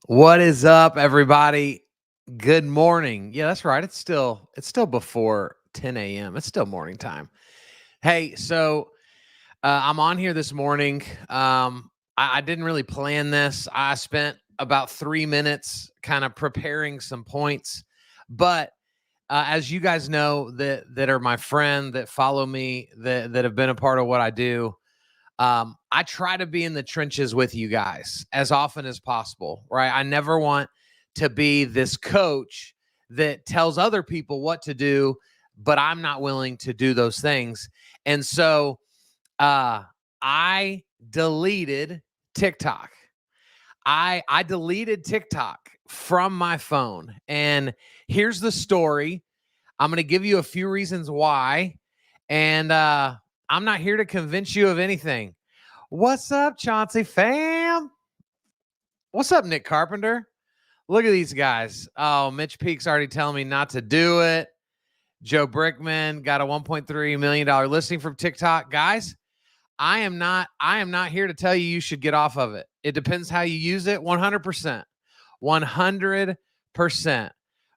What is up, everybody? Good morning. Yeah, that's right. It's still before 10 a.m. It's still morning time. Hey, I'm on here this morning. I didn't really plan this. I spent about 3 minutes kind of preparing some points, but as you guys know that are my friend that follow me that have been a part of what I do. I try to be in the trenches with you guys as often as possible, right? I never want to be this coach that tells other people what to do, but I'm not willing to do those things. And so uh, I deleted TikTok. I deleted TikTok from my phone. And here's the story. I'm going to give you a few reasons why. And I'm not here to convince you of anything. What's up, Chauncey fam? What's up, Nick Carpenter? Look at these guys. Oh, Mitch Peak's already telling me not to do it. Joe Brickman got a $1.3 million listing from TikTok. Guys, I am not here to tell you you should get off of it. It depends how you use it. 100%. 100%.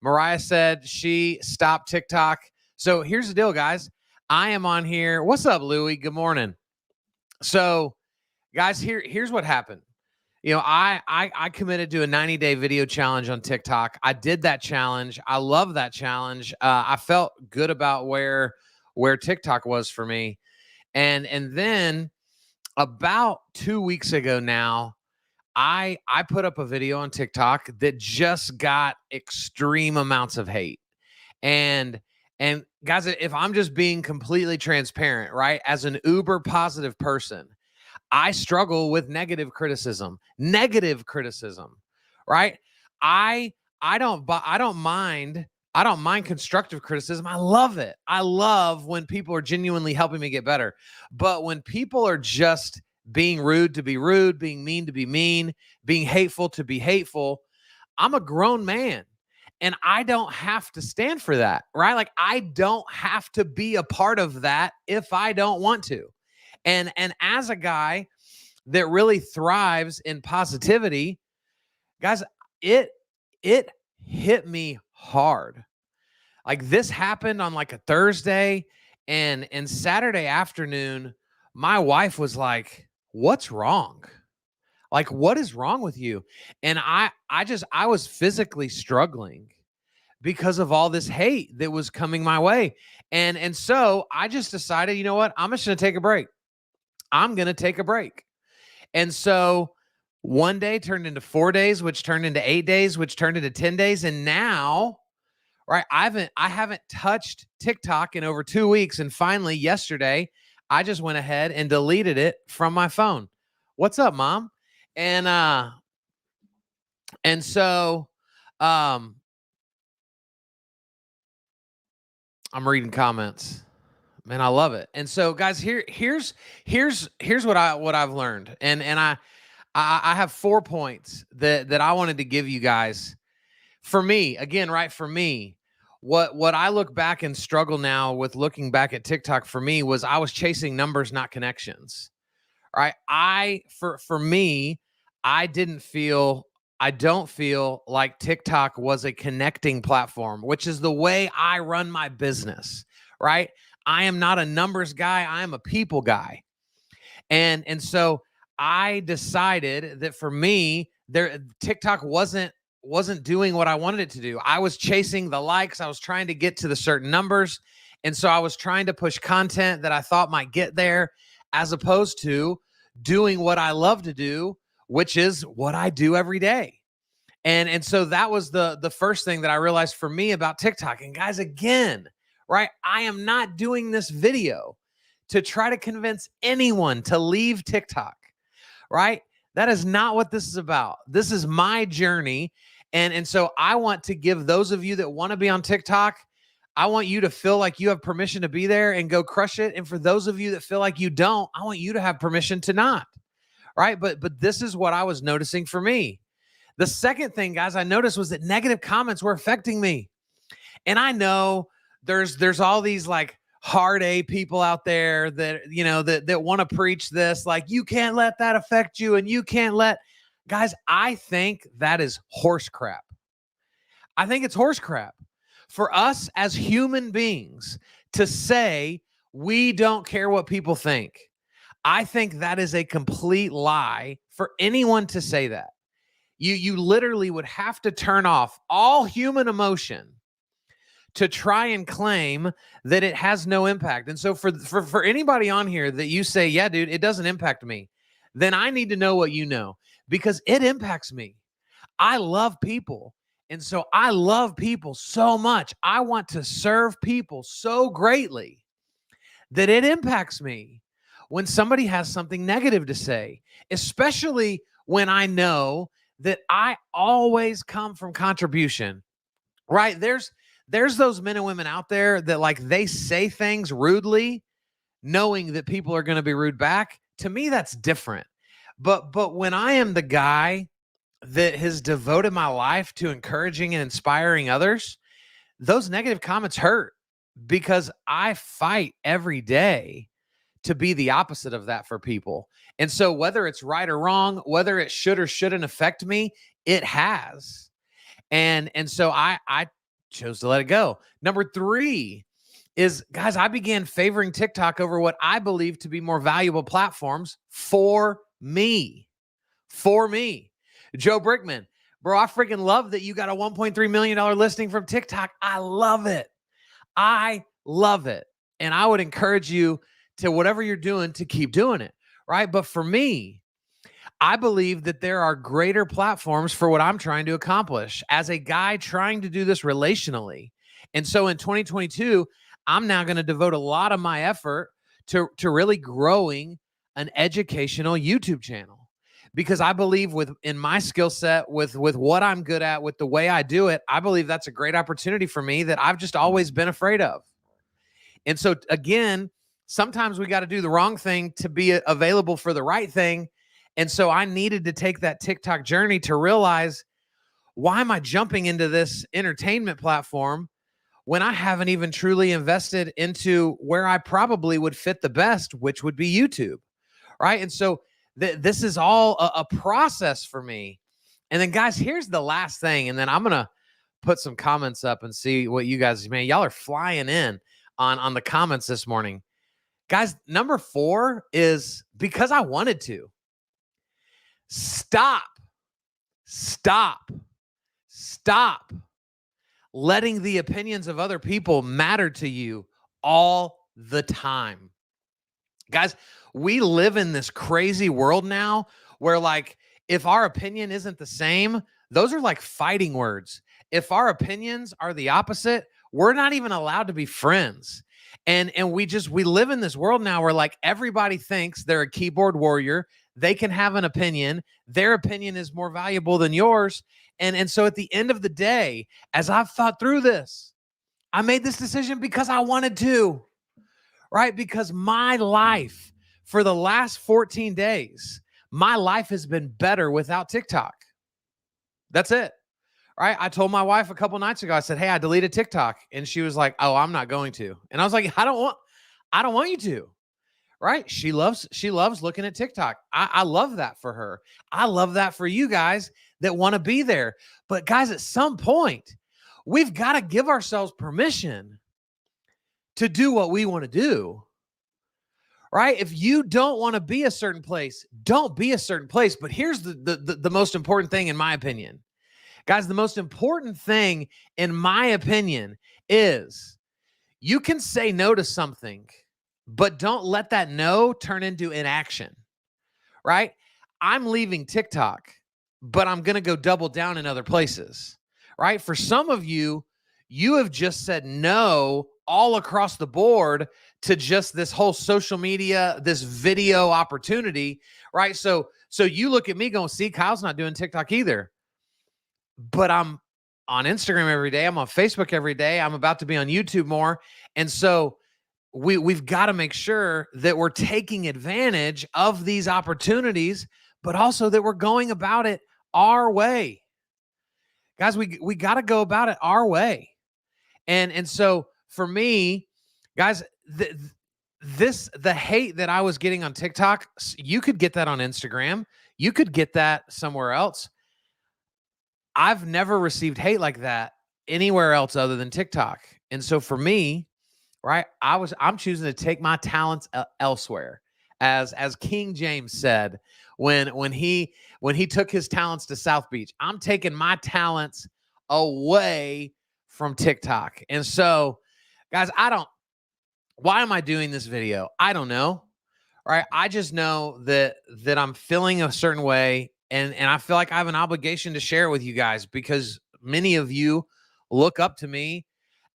Mariah said she stopped TikTok. So here's the deal, guys. I am on here. What's up, Louie? Good morning. So, guys, here's what happened. I committed to a 90-day video challenge on TikTok. I did that challenge. I love that challenge. I felt good about where TikTok was for me. And then about 2 weeks ago now, I put up a video on TikTok that just got extreme amounts of hate. And guys, if I'm just being completely transparent, right? As an uber positive person, I struggle with negative criticism. Negative criticism, right? I I don't mind constructive criticism. I love it. I love when people are genuinely helping me get better. But when people are just being rude to be rude, being mean to be mean, being hateful to be hateful, I'm a grown man and I don't have to stand for that, right? Like I don't have to be a part of that if I don't want to. And as a guy that really thrives in positivity, guys, it it hit me hard. Like this happened on like a Thursday, and Saturday afternoon my wife was like, "What's wrong? Like what is wrong with you?" And I was physically struggling because of all this hate that was coming my way. And so I just decided, you know what? I'm just going to take a break. I'm going to take a break. And so one day turned into 4 days, which turned into 8 days, which turned into 10 days. And now, right, I haven't touched TikTok in over 2 weeks. And finally, yesterday, I just went ahead and deleted it from my phone. What's up, mom? And and so um I'm reading comments. Man, I love it. And so guys, here's what I've learned. And I have 4 points that I wanted to give you guys. For me, again, right? For me, what I look back and struggle now with looking back at TikTok for me was I was chasing numbers, not connections. Right? For me, I didn't feel I don't feel like TikTok was a connecting platform, which is the way I run my business, right? I am not a numbers guy, I am a people guy. And so I decided that for me, there TikTok wasn't doing what I wanted it to do. I was chasing the likes, I was trying to get to the certain numbers. And so I was trying to push content that I thought might get there as opposed to doing what I love to do, which is what I do every day. And so that was the first thing that I realized for me about TikTok. And guys, again, right? I am not doing this video to try to convince anyone to leave TikTok, right? That is not what this is about. This is my journey. And so I want to give those of you that want to be on TikTok, I want you to feel like you have permission to be there and go crush it. And for those of you that feel like you don't, I want you to have permission to not, right? But this is what I was noticing for me. The second thing, guys, I noticed was that negative comments were affecting me. And I know there's all these like hard A people out there that, that want to preach this, like, you can't let that affect you and you can't let, Guys, I think that is horse crap. I think it's horse crap for us as human beings to say we don't care what people think. I think that is a complete lie for anyone to say that. You literally would have to turn off all human emotion to try and claim that it has no impact. And so for anybody on here that you say, yeah, dude, it doesn't impact me, then I need to know what you know, because it impacts me. I love people. And so I love people so much. I want to serve people so greatly that it impacts me when somebody has something negative to say, especially when I know that I always come from contribution, right? There's those men and women out there that like they say things rudely, knowing that people are going to be rude back. To me, that's different. But when I am the guy that has devoted my life to encouraging and inspiring others, those negative comments hurt because I fight every day to be the opposite of that for people. And so whether it's right or wrong, whether it should or shouldn't affect me, it has. And so I chose to let it go. Number 3 is, guys, I began favoring TikTok over what I believe to be more valuable platforms for me. For me. Joe Brickman, bro, I freaking love that you got a $1.3 million listing from TikTok. I love it. I love it. And I would encourage you to, whatever you're doing, to keep doing it, right? But for me, I believe that there are greater platforms for what I'm trying to accomplish as a guy trying to do this relationally. And so in 2022, I'm now going to devote a lot of my effort to really growing an educational YouTube channel, because I believe in my skill set, with what I'm good at, with the way I do it, I believe that's a great opportunity for me that I've just always been afraid of. And so again, sometimes we got to do the wrong thing to be available for the right thing. And so I needed to take that TikTok journey to realize, why am I jumping into this entertainment platform when I haven't even truly invested into where I probably would fit the best, which would be YouTube, right? And so this is all a process for me. And then, guys, here's the last thing, and then I'm going to put some comments up and see what you guys, man, y'all are flying in on the comments this morning. Guys, number 4 is because I wanted to. Stop letting the opinions of other people matter to you all the time. Guys, we live in this crazy world now where, like, if our opinion isn't the same, those are like fighting words. If our opinions are the opposite, we're not even allowed to be friends. And we live in this world now where, like, everybody thinks they're a keyboard warrior. They can have an opinion. Their opinion is more valuable than yours. And so at the end of the day, as I've thought through this, I made this decision because I wanted to, right? Because my life for the last 14 days, my life has been better without TikTok. That's it. Right? I told my wife a couple nights ago, I said, hey, I deleted TikTok. And she was like, oh, I'm not going to. And I was like, I don't want you to. Right? She loves looking at TikTok. I love that for her. I love that for you guys that want to be there. But guys, at some point, we've got to give ourselves permission to do what we want to do. Right? If you don't want to be a certain place, don't be a certain place. But here's the most important thing, in my opinion. Guys, the most important thing, in my opinion, is you can say no to something, but don't let that no turn into inaction, right? I'm leaving TikTok, but I'm going to go double down in other places, right? For some of you, you have just said no all across the board to just this whole social media, this video opportunity, right? So you look at me going, see, Kyle's not doing TikTok either, but I'm on Instagram every day. I'm on Facebook every day. I'm about to be on YouTube more. And so we've got to make sure that we're taking advantage of these opportunities, but also that we're going about it our way. Guys, we got to go about it our way. And so for me, guys, the hate that I was getting on TikTok, you could get that on Instagram. You could get that somewhere else. I've never received hate like that anywhere else other than TikTok. And so for me, right, I'm choosing to take my talents elsewhere. As King James said when he took his talents to South Beach, I'm taking my talents away from TikTok. And so, guys, why am I doing this video? I don't know. Right? I just know that I'm feeling a certain way, and I feel like I have an obligation to share it with you guys because many of you look up to me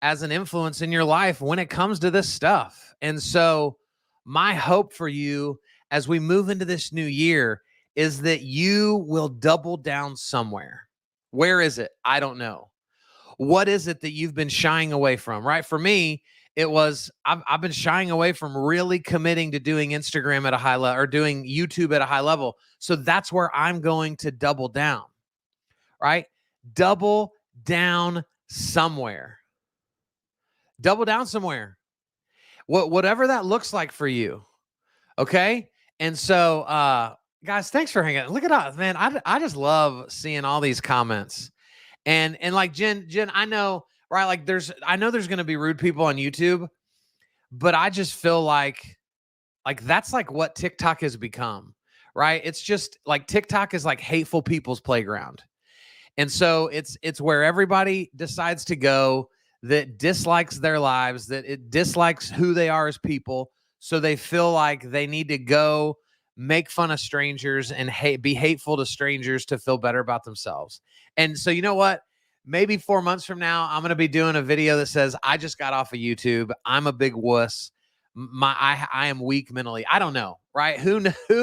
as an influence in your life when it comes to this stuff. And so my hope for you as we move into this new year is that you will double down somewhere. Where is it? I don't know. What is it that you've been shying away from? Right? For me, it was I've been shying away from really committing to doing Instagram at a high level or doing YouTube at a high level. So that's where I'm going to double down. Right? Double down somewhere. Double down somewhere. Whatever that looks like for you. Okay? And so guys, thanks for hanging out. Look at us, man. I just love seeing all these comments. And like Jen, I know, right? Like I know there's going to be rude people on YouTube, but I just feel like that's like what TikTok has become, right? It's just like TikTok is like hateful people's playground. And so it's where everybody decides to go that dislikes their lives, that it dislikes who they are as people. So they feel like they need to go make fun of strangers and be hateful to strangers to feel better about themselves. And so, you know what? Maybe 4 months from now, I'm going to be doing a video that says, I just got off of YouTube. I'm a big wuss. I am weak mentally. I don't know, right? Who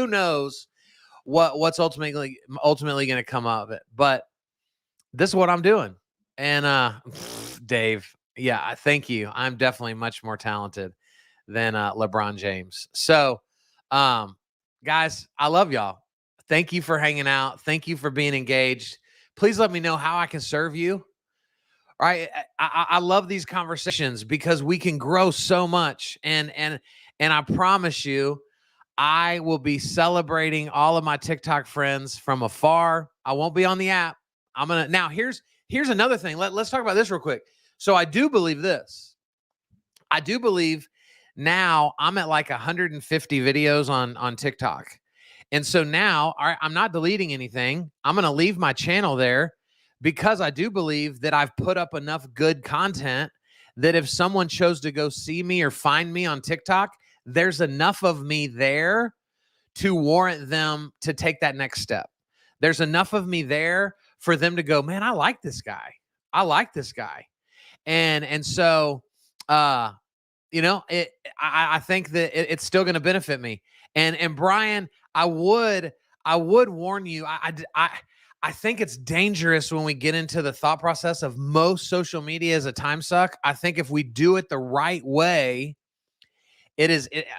knows what's ultimately going to come of it. But this is what I'm doing. And Dave, yeah, thank you. I'm definitely much more talented than LeBron James. So, guys, I love y'all. Thank you for hanging out. Thank you for being engaged. Please let me know how I can serve you. All right. I love these conversations because we can grow so much. And I promise you, I will be celebrating all of my TikTok friends from afar. I won't be on the app. Now here's another thing. Let's talk about this real quick. So I do believe this. I do believe now I'm at like 150 videos on TikTok. And so now I'm not deleting anything. I'm going to leave my channel there because I do believe that I've put up enough good content that if someone chose to go see me or find me on TikTok, there's enough of me there to warrant them to take that next step. There's enough of me there for them to go, man, I like this guy. I like this guy. And so, I think that it's still going to benefit me. And Brian, I would warn you. I think it's dangerous when we get into the thought process of most social media as a time suck. I think if we do it the right way,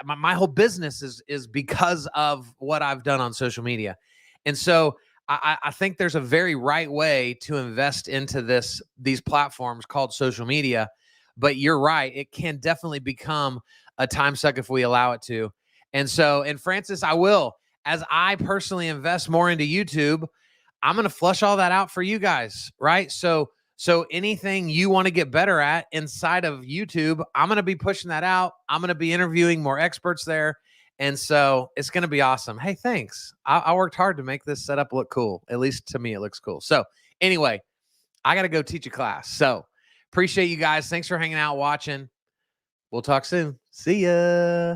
my whole business is because of what I've done on social media. And so I think there's a very right way to invest into these platforms called social media. But you're right. It can definitely become a time suck if we allow it to. And Francis, I will, as I personally invest more into YouTube, I'm going to flush all that out for you guys. Right. So anything you want to get better at inside of YouTube, I'm going to be pushing that out. I'm going to be interviewing more experts there. And so it's going to be awesome. Hey, thanks. I worked hard to make this setup look cool. At least to me, it looks cool. So anyway, I got to go teach a class. So appreciate you guys. Thanks for hanging out, watching. We'll talk soon. See ya.